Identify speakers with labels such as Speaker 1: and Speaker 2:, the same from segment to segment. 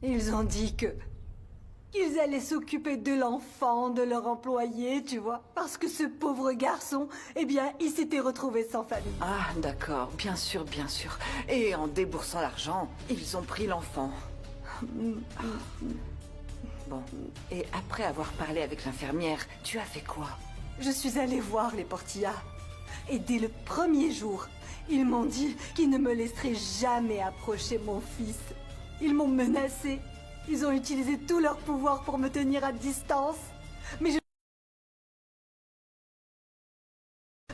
Speaker 1: Ils ont dit qu'ils allaient s'occuper de l'enfant, de leur employé, tu vois. Parce que ce pauvre garçon, eh bien, il s'était retrouvé sans famille.
Speaker 2: Ah, d'accord, bien sûr, bien sûr. Et en déboursant l'argent, ils ont pris l'enfant. Bon, et après avoir parlé avec l'infirmière, tu as fait quoi?
Speaker 1: Je suis allée voir les Portillas. Et dès le premier jour, ils m'ont dit qu'ils ne me laisseraient jamais approcher mon fils. Ils m'ont menacée. Ils ont utilisé tout leur pouvoir pour me tenir à distance. Mais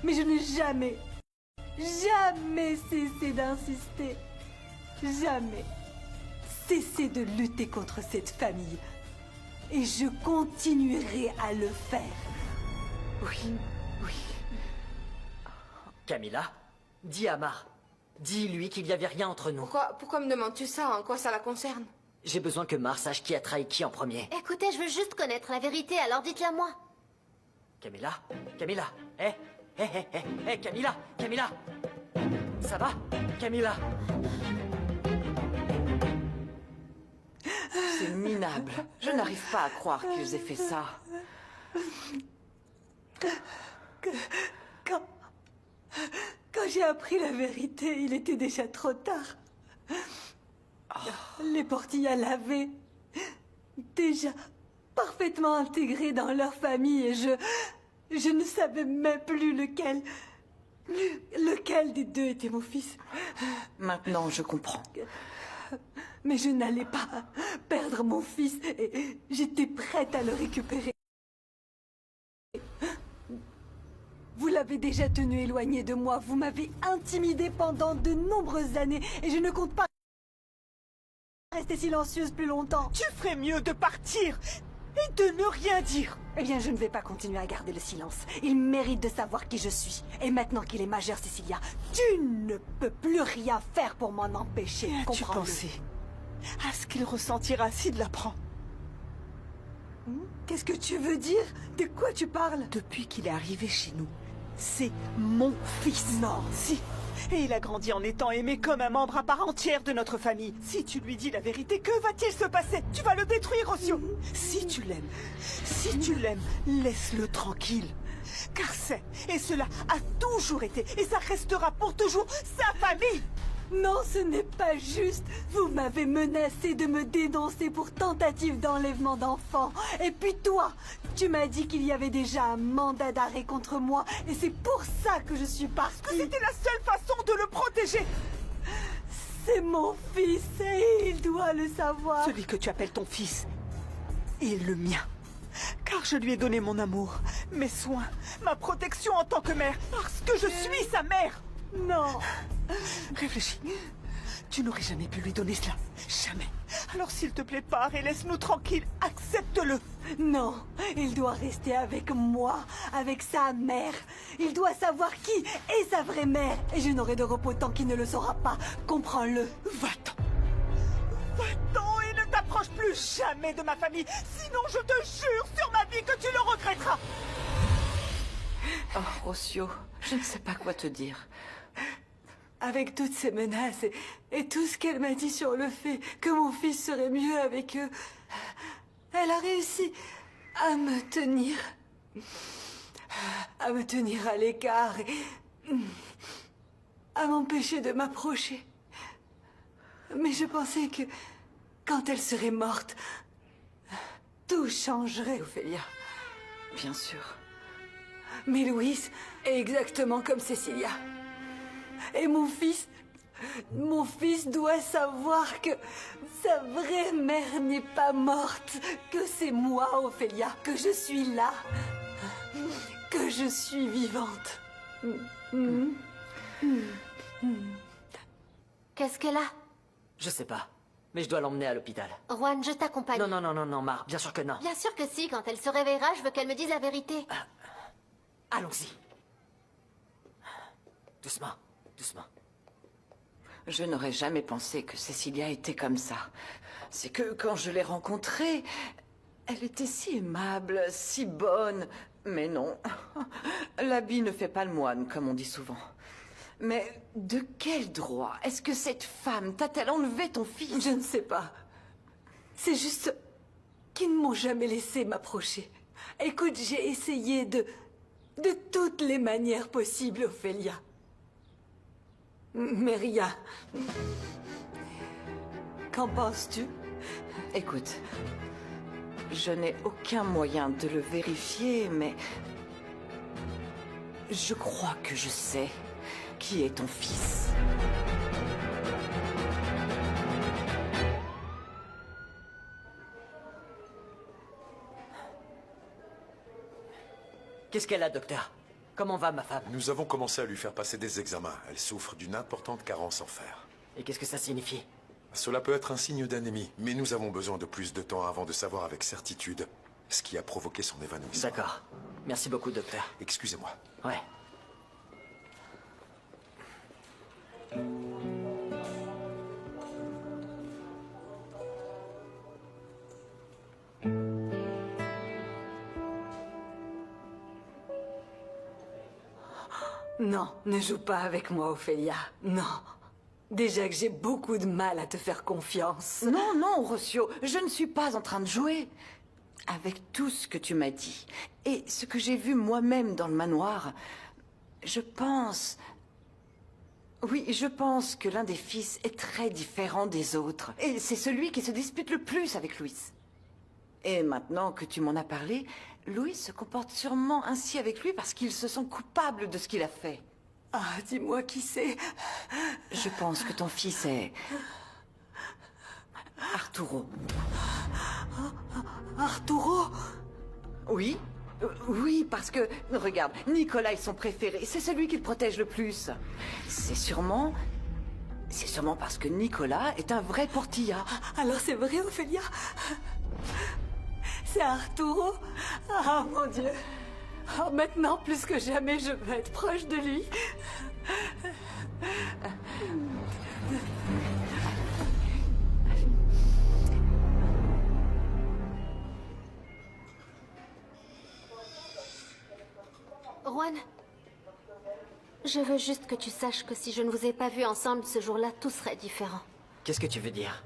Speaker 1: je n'ai jamais cessé d'insister. Jamais cessé de lutter contre cette famille. Et je continuerai à le faire.
Speaker 2: Oui, oui.
Speaker 3: Camilla, dis à Mar. Dis-lui qu'il n'y avait rien entre nous.
Speaker 4: Pourquoi me demandes-tu ça? En quoi ça la concerne?
Speaker 3: J'ai besoin que Mar sache qui a trahi qui en premier.
Speaker 5: Écoutez, je veux juste connaître la vérité, alors dites-la moi.
Speaker 3: Camilla, Camilla, Camilla. Ça va, Camilla?
Speaker 2: C'est minable. Je n'arrive pas à croire qu'ils aient fait ça.
Speaker 1: Quand j'ai appris la vérité, il était déjà trop tard. Les Portillas l'avaient déjà parfaitement intégré dans leur famille et je ne savais même plus lequel des deux était mon fils.
Speaker 2: Maintenant, je comprends.
Speaker 1: Mais je n'allais pas perdre mon fils et j'étais prête à le récupérer. Vous l'avez déjà tenu éloigné de moi, vous m'avez intimidée pendant de nombreuses années et je ne compte pas rester silencieuse plus longtemps.
Speaker 6: Tu ferais mieux de partir et de ne rien dire.
Speaker 1: Eh bien, je ne vais pas continuer à garder le silence. Il mérite de savoir qui je suis. Et maintenant qu'il est majeur, Cecilia, tu ne peux plus rien faire pour m'en empêcher.
Speaker 6: Tu pensais à ce qu'il ressentira s'il l'apprend?
Speaker 1: Qu'est-ce que tu veux dire? De quoi tu parles?
Speaker 6: Depuis qu'il est arrivé chez nous, c'est mon fils.
Speaker 1: Non.
Speaker 6: Si. Et il a grandi en étant aimé comme un membre à part entière de notre famille. Si tu lui dis la vérité, que va-t-il se passer? Tu vas le détruire, Rossio. Si tu l'aimes, laisse-le tranquille. Car c'est, et cela a toujours été, et ça restera pour toujours, sa famille.
Speaker 1: Non, ce n'est pas juste. Vous m'avez menacé de me dénoncer pour tentative d'enlèvement d'enfants. Et puis toi, tu m'as dit qu'il y avait déjà un mandat d'arrêt contre moi. Et c'est pour ça que je suis partie.
Speaker 6: Que c'était la seule façon de le protéger.
Speaker 1: C'est mon fils et il doit le savoir.
Speaker 6: Celui que tu appelles ton fils est le mien. Car je lui ai donné mon amour, mes soins, ma protection en tant que mère. Parce que je suis sa mère.
Speaker 1: Non.
Speaker 6: Réfléchis. Tu n'aurais jamais pu lui donner cela. Jamais. Alors s'il te plaît, pars et laisse-nous tranquilles. Accepte-le.
Speaker 1: Non, il doit rester avec moi, avec sa mère. Il doit savoir qui est sa vraie mère. Et je n'aurai de repos tant qu'il ne le saura pas. Comprends-le.
Speaker 6: Va-t'en. Va-t'en et ne t'approche plus jamais de ma famille. Sinon, je te jure sur ma vie que tu le regretteras.
Speaker 2: Oh, Rossio, je ne sais pas quoi te dire.
Speaker 1: Avec toutes ces menaces et tout ce qu'elle m'a dit sur le fait que mon fils serait mieux avec eux, elle a réussi à me tenir à l'écart et à m'empêcher de m'approcher. Mais je pensais que quand elle serait morte, tout changerait.
Speaker 2: Ophélia, bien sûr.
Speaker 1: Mais Louise est exactement comme Cecilia. Et mon fils doit savoir que sa vraie mère n'est pas morte, que c'est moi, Ophélia, que je suis là, que je suis vivante.
Speaker 5: Qu'est-ce qu'elle a?
Speaker 3: Je sais pas, mais je dois l'emmener à l'hôpital.
Speaker 5: Juan, je t'accompagne.
Speaker 3: Non, Mar, bien sûr que non.
Speaker 5: Bien sûr que si, quand elle se réveillera, je veux qu'elle me dise la vérité.
Speaker 3: Allons-y. Doucement, doucement.
Speaker 2: Je n'aurais jamais pensé que Cecilia était comme ça. C'est que quand je l'ai rencontrée, elle était si aimable, si bonne. Mais non, l'habit ne fait pas le moine, comme on dit souvent. Mais de quel droit est-ce que cette femme t'a-t-elle enlevé ton fils?
Speaker 1: Je ne sais pas. C'est juste qu'ils ne m'ont jamais laissé m'approcher. Écoute, j'ai essayé de toutes les manières possibles, Ophélia. Mais rien. Qu'en penses-tu?
Speaker 2: Écoute, je n'ai aucun moyen de le vérifier, mais je crois que je sais qui est ton fils.
Speaker 3: Qu'est-ce qu'elle a, docteur? Comment va ma femme?
Speaker 7: Nous avons commencé à lui faire passer des examens. Elle souffre d'une importante carence en fer.
Speaker 3: Et qu'est-ce que ça signifie?
Speaker 7: Cela peut être un signe d'anémie, mais nous avons besoin de plus de temps avant de savoir avec certitude ce qui a provoqué son évanouissement.
Speaker 3: D'accord. Merci beaucoup, docteur.
Speaker 7: Excusez-moi.
Speaker 3: Ouais.
Speaker 1: Non, ne joue pas avec moi, Ophélia. Non. Déjà que j'ai beaucoup de mal à te faire confiance.
Speaker 2: Non, non, Rossio, je ne suis pas en train de jouer. Avec tout ce que tu m'as dit, et ce que j'ai vu moi-même dans le manoir, je pense... Oui, je pense que l'un des fils est très différent des autres. Et c'est celui qui se dispute le plus avec Louis. Et maintenant que tu m'en as parlé, Louis se comporte sûrement ainsi avec lui parce qu'il se sent coupable de ce qu'il a fait.
Speaker 1: Ah, dis-moi qui c'est.
Speaker 2: Je pense que ton fils est... Arturo.
Speaker 1: Arturo?
Speaker 2: Oui, oui, parce que, regarde, Nicolas est son préféré, c'est celui qu'il protège le plus. C'est sûrement parce que Nicolas est un vrai portilla.
Speaker 1: Alors c'est vrai, Ophélia? C'est Arturo? Ah, mon Dieu. Oh, maintenant, plus que jamais, je veux être proche de lui.
Speaker 5: Juan, je veux juste que tu saches que si je ne vous ai pas vus ensemble ce jour-là, tout serait différent.
Speaker 3: Qu'est-ce que tu veux dire?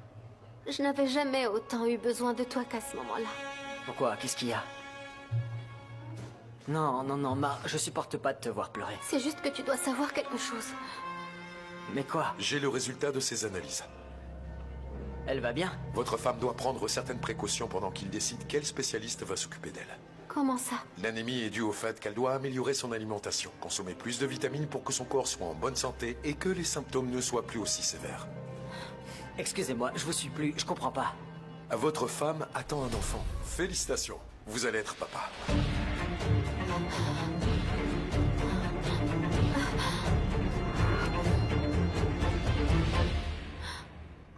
Speaker 5: Je n'avais jamais autant eu besoin de toi qu'à ce moment-là.
Speaker 3: Pourquoi? Qu'est-ce qu'il y a? Non, non, non, Mar, je supporte pas de te voir pleurer.
Speaker 5: C'est juste que tu dois savoir quelque chose.
Speaker 3: Mais quoi?
Speaker 7: J'ai le résultat de ces analyses.
Speaker 3: Elle va bien?
Speaker 7: Votre femme doit prendre certaines précautions pendant qu'il décide quel spécialiste va s'occuper d'elle.
Speaker 5: Comment ça?
Speaker 7: L'anémie est due au fait qu'elle doit améliorer son alimentation, consommer plus de vitamines pour que son corps soit en bonne santé et que les symptômes ne soient plus aussi sévères.
Speaker 3: Excusez-moi, je vous suis plus, je comprends pas.
Speaker 7: Votre femme attend un enfant. Félicitations, vous allez être papa.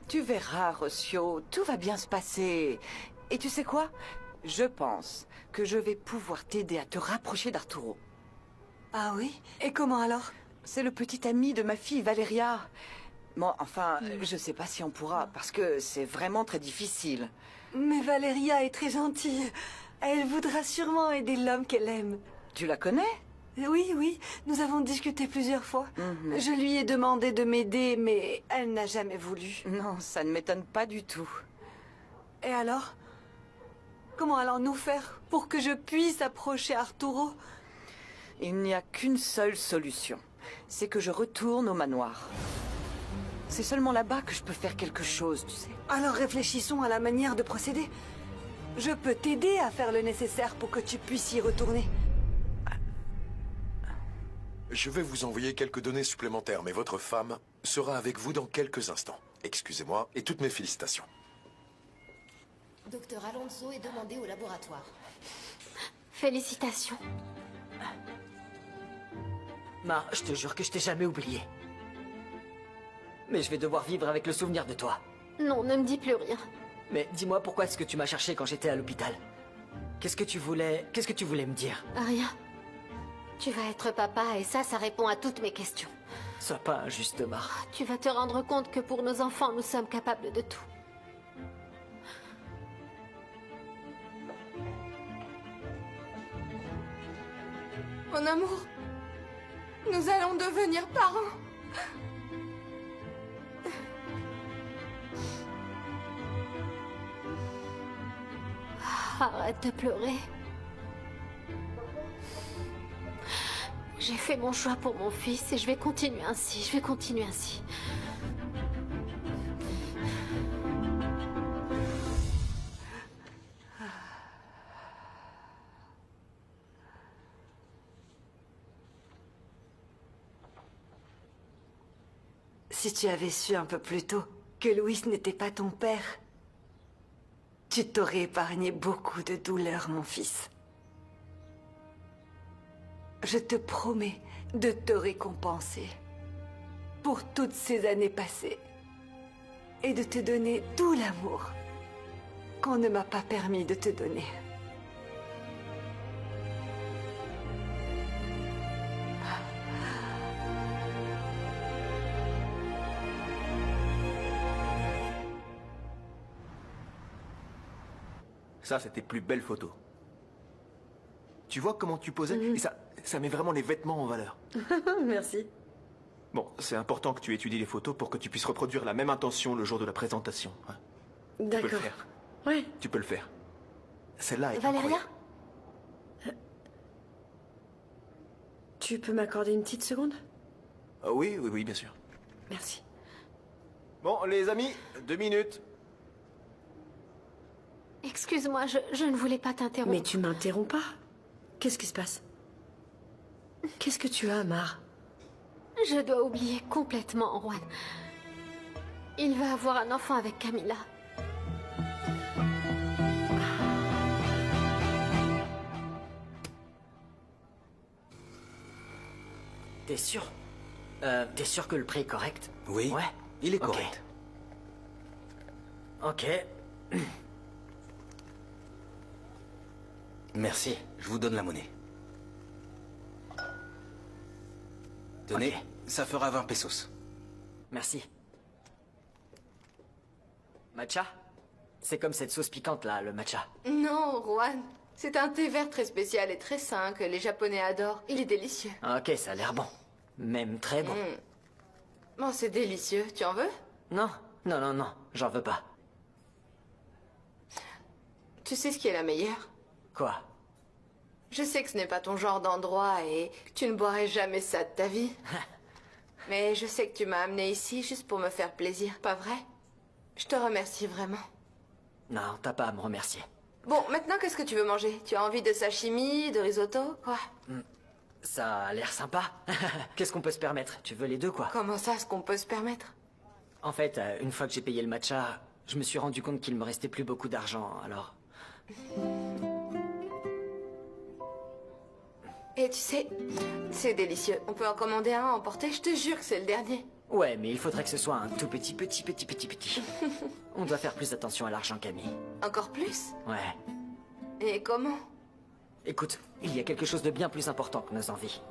Speaker 2: Tu verras, Rossio, tout va bien se passer. Et tu sais quoi? Je pense que je vais pouvoir t'aider à te rapprocher d'Arturo.
Speaker 1: Ah oui? Et comment alors?
Speaker 2: C'est le petit ami de ma fille, Valéria. Bon, enfin, je sais pas si on pourra, parce que c'est vraiment très difficile.
Speaker 1: Mais Valéria est très gentille. Elle voudra sûrement aider l'homme qu'elle aime.
Speaker 2: Tu la connais?
Speaker 1: Oui, oui, nous avons discuté plusieurs fois. Je lui ai demandé de m'aider, mais elle n'a jamais voulu.
Speaker 2: Non, ça ne m'étonne pas du tout.
Speaker 1: Et alors? Comment allons-nous faire pour que je puisse approcher Arturo?
Speaker 2: Il n'y a qu'une seule solution. C'est que je retourne au manoir. C'est seulement là-bas que je peux faire quelque chose, tu sais.
Speaker 1: Alors réfléchissons à la manière de procéder. Je peux t'aider à faire le nécessaire pour que tu puisses y retourner.
Speaker 7: Je vais vous envoyer quelques données supplémentaires, mais votre femme sera avec vous dans quelques instants. Excusez-moi et toutes mes félicitations.
Speaker 8: Docteur Alonso est demandé au laboratoire.
Speaker 5: Félicitations.
Speaker 3: Mar, je te jure que je t'ai jamais oublié. Mais je vais devoir vivre avec le souvenir de toi.
Speaker 5: Non, ne me dis plus rien.
Speaker 3: Mais dis-moi, pourquoi est-ce que tu m'as cherché quand j'étais à l'hôpital? Qu'est-ce que tu voulais me dire?
Speaker 5: Rien. Tu vas être papa et ça répond à toutes mes questions.
Speaker 3: Sois pas injuste, Mar.
Speaker 5: Tu vas te rendre compte que pour nos enfants, nous sommes capables de tout.
Speaker 4: Mon amour, nous allons devenir parents.
Speaker 5: arrête de pleurer. J'ai fait mon choix pour mon fils et je vais continuer ainsi, je vais continuer ainsi.
Speaker 1: Si tu avais su un peu plus tôt que Louis n'était pas ton père, tu t'aurais épargné beaucoup de douleur, mon fils. Je te promets de te récompenser pour toutes ces années passées et de te donner tout l'amour qu'on ne m'a pas permis de te donner.
Speaker 9: Ça, c'est tes plus belles photos. Tu vois comment tu posais? Et ça met vraiment les vêtements en valeur.
Speaker 10: Merci.
Speaker 9: Bon, c'est important que tu étudies les photos pour que tu puisses reproduire la même intention le jour de la présentation. Hein. Tu peux le
Speaker 10: D'accord.
Speaker 9: faire.
Speaker 10: Ouais.
Speaker 9: Tu peux le faire. Celle-là est
Speaker 5: Valéria?
Speaker 9: incroyable.
Speaker 10: Tu peux m'accorder une petite seconde?
Speaker 9: Oui, oui, oui, bien sûr.
Speaker 10: Merci.
Speaker 9: Bon, les amis, 2 minutes.
Speaker 5: Excuse-moi, je ne voulais pas t'interrompre.
Speaker 10: Mais tu m'interromps pas. Qu'est-ce qui se passe? Qu'est-ce que tu as, Mar?
Speaker 5: Je dois oublier complètement Juan. Il va avoir un enfant avec Camila.
Speaker 3: T'es sûr? T'es sûr que le prix est correct?
Speaker 11: Oui,
Speaker 3: Ouais.
Speaker 11: il est
Speaker 3: Ok.
Speaker 11: correct.
Speaker 3: Ok.
Speaker 11: Merci, je vous donne la monnaie. Tenez,
Speaker 3: Ok.
Speaker 11: ça fera 20 pesos.
Speaker 3: Merci. Matcha? C'est comme cette sauce piquante là, le matcha.
Speaker 4: Non, Juan. C'est un thé vert très spécial et très sain que les Japonais adorent. Il est délicieux.
Speaker 3: Ok, ça a l'air bon. Même très bon.
Speaker 4: Bon, c'est délicieux. Tu en veux?
Speaker 3: Non, non, non, non, j'en veux pas.
Speaker 4: Tu sais ce qui est la meilleure?
Speaker 3: Quoi?
Speaker 4: Je sais que ce n'est pas ton genre d'endroit et que tu ne boirais jamais ça de ta vie. Mais je sais que tu m'as amené ici juste pour me faire plaisir, pas vrai? Je te remercie vraiment.
Speaker 3: Non, t'as pas à me remercier.
Speaker 4: Bon, maintenant, qu'est-ce que tu veux manger? Tu as envie de sashimi, de risotto? Quoi?
Speaker 3: Ça a l'air sympa. Qu'est-ce qu'on peut se permettre? Tu veux les deux, quoi?
Speaker 4: Comment ça, ce qu'on peut se permettre?
Speaker 3: En fait, une fois que j'ai payé le matcha, je me suis rendu compte qu'il me restait plus beaucoup d'argent, alors...
Speaker 4: Et tu sais, c'est délicieux. On peut en commander un à emporter, je te jure que c'est le dernier.
Speaker 3: Ouais, mais il faudrait que ce soit un tout petit. On doit faire plus attention à l'argent, Camille.
Speaker 4: Encore plus?
Speaker 3: Ouais.
Speaker 4: Et comment?
Speaker 3: Écoute, il y a quelque chose de bien plus important que nos envies.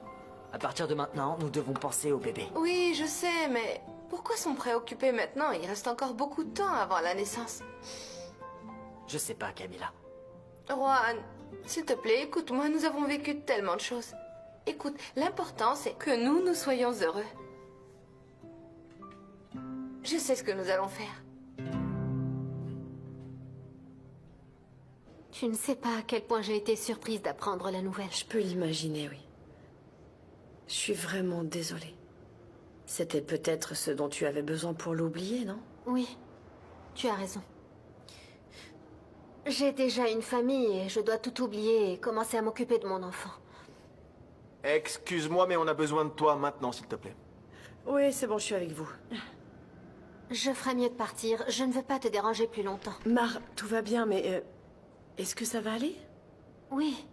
Speaker 3: À partir de maintenant, nous devons penser au bébé.
Speaker 4: Oui, je sais, mais pourquoi sont préoccupés maintenant? Il reste encore beaucoup de temps avant la naissance.
Speaker 3: Je sais pas, Camilla.
Speaker 4: Juan, s'il te plaît, écoute-moi, nous avons vécu tellement de choses. Écoute, l'important c'est que nous soyons heureux. Je sais ce que nous allons faire.
Speaker 5: Tu ne sais pas à quel point j'ai été surprise d'apprendre la nouvelle.
Speaker 10: Je peux l'imaginer, oui. Je suis vraiment désolée. C'était peut-être ce dont tu avais besoin pour l'oublier, non?
Speaker 5: Oui, tu as raison. J'ai déjà une famille et je dois tout oublier et commencer à m'occuper de mon enfant.
Speaker 9: Excuse-moi, mais on a besoin de toi maintenant, s'il te plaît.
Speaker 10: Oui, c'est bon, je suis avec vous.
Speaker 5: Je ferais mieux de partir. Je ne veux pas te déranger plus longtemps.
Speaker 10: Mar, tout va bien, mais... est-ce que ça va aller?
Speaker 5: Oui.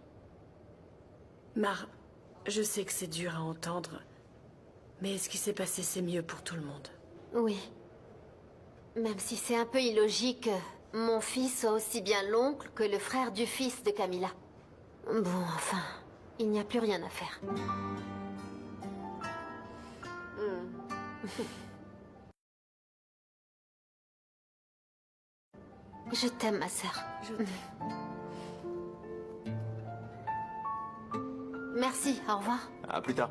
Speaker 10: Mar, je sais que c'est dur à entendre, mais ce qui s'est passé, c'est mieux pour tout le monde.
Speaker 5: Oui. Même si c'est un peu illogique, mon fils a aussi bien l'oncle que le frère du fils de Camilla. Bon, enfin, il n'y a plus rien à faire. Je t'aime, ma sœur. Merci, au revoir.
Speaker 9: À plus tard.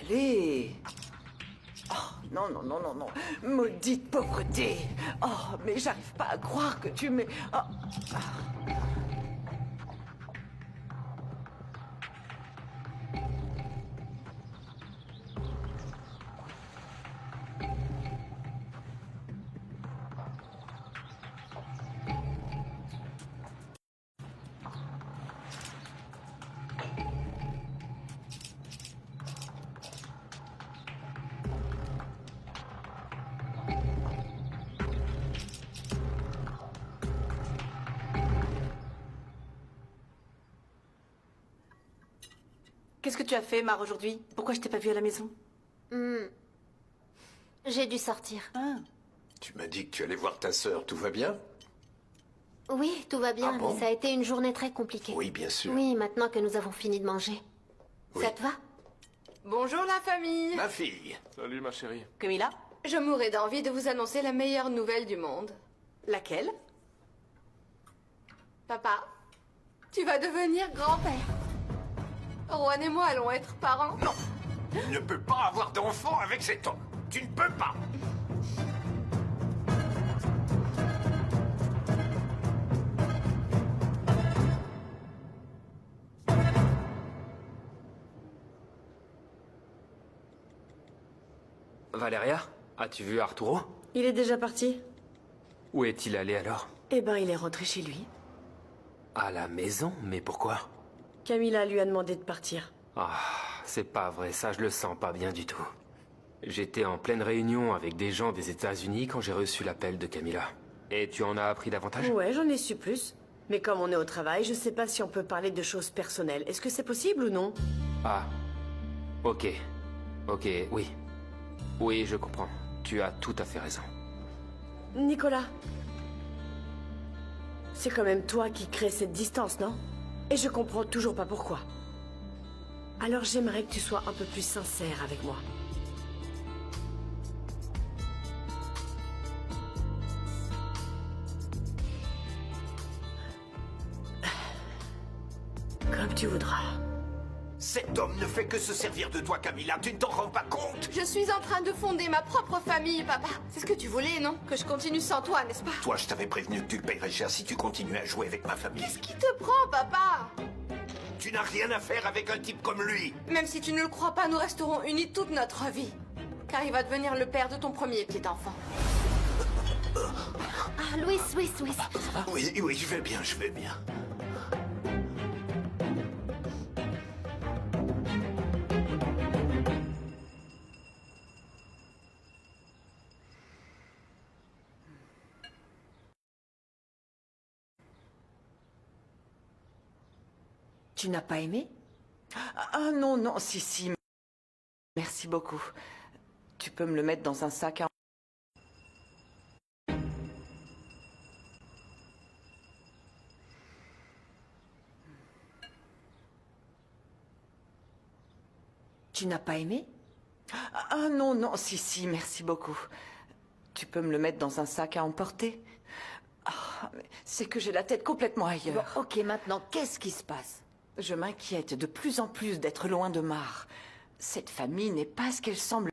Speaker 2: Allez. Oh, non, non, non, non, non. Maudite pauvreté. Oh, mais j'arrive pas à croire que tu mets... Oh.
Speaker 10: Qu'est-ce que tu as fait, Mar, aujourd'hui? Pourquoi je t'ai pas vue à la maison?
Speaker 5: J'ai dû sortir.
Speaker 10: Ah.
Speaker 12: Tu m'as dit que tu allais voir ta sœur, tout va bien?
Speaker 5: Oui, tout va bien,
Speaker 12: Ah bon?
Speaker 5: mais ça a été une journée très compliquée.
Speaker 12: Oui, bien sûr.
Speaker 5: Oui, maintenant que nous avons fini de manger.
Speaker 12: Oui.
Speaker 5: Ça te va?
Speaker 4: Bonjour la famille.
Speaker 12: Ma fille.
Speaker 9: Salut, ma chérie.
Speaker 10: Camilla?
Speaker 4: Je mourrais d'envie de vous annoncer la meilleure nouvelle du monde.
Speaker 10: Laquelle?
Speaker 4: Papa, tu vas devenir grand-père. Juan et moi allons être parents.
Speaker 12: Non. Tu ne peux pas avoir d'enfant avec cet homme. Tu ne peux pas.
Speaker 13: Valeria, as-tu vu Arturo?
Speaker 10: Il est déjà parti.
Speaker 13: Où est-il allé alors?
Speaker 10: Eh ben, il est rentré chez lui.
Speaker 13: À la maison? Mais pourquoi?
Speaker 10: Camilla lui a demandé de partir.
Speaker 13: Ah, c'est pas vrai, ça je le sens pas bien du tout. J'étais en pleine réunion avec des gens des États-Unis quand j'ai reçu l'appel de Camilla. Et tu en as appris davantage?
Speaker 10: Ouais, j'en ai su plus. Mais comme on est au travail, je sais pas si on peut parler de choses personnelles. Est-ce que c'est possible ou non?
Speaker 13: Ah, ok. Ok, oui. Oui, je comprends. Tu as tout à fait raison.
Speaker 10: Nicolas. C'est quand même toi qui crée cette distance, non? Et je comprends toujours pas pourquoi. Alors j'aimerais que tu sois un peu plus sincère avec moi. Comme tu voudras.
Speaker 12: Cet homme ne fait que se servir de toi, Camilla. Tu ne t'en rends pas compte?
Speaker 4: Je suis en train de fonder ma propre famille, papa. C'est ce que tu voulais, non? Que je continue sans toi, n'est-ce pas?
Speaker 12: Toi, je t'avais prévenu que tu le paierais cher si tu continuais à jouer avec ma famille.
Speaker 4: Qu'est-ce qui te prend, papa?
Speaker 12: Tu n'as rien à faire avec un type comme lui.
Speaker 4: Même si tu ne le crois pas, nous resterons unis toute notre vie. Car il va devenir le père de ton premier petit enfant.
Speaker 5: Ah, Louis.
Speaker 12: Oui, oui, je vais bien, je vais bien.
Speaker 10: Tu n'as pas aimé?
Speaker 2: Ah non, non, si. Merci beaucoup. Tu peux me le mettre dans un sac à...
Speaker 10: Tu n'as pas aimé?
Speaker 2: Ah non, non, si, merci beaucoup. Tu peux me le mettre dans un sac à emporter? Ah, mais c'est que j'ai la tête complètement ailleurs.
Speaker 1: Bon, ok, maintenant, qu'est-ce qui se passe?
Speaker 2: Je m'inquiète de plus en plus d'être loin de Mar. Cette famille n'est pas ce qu'elle semble.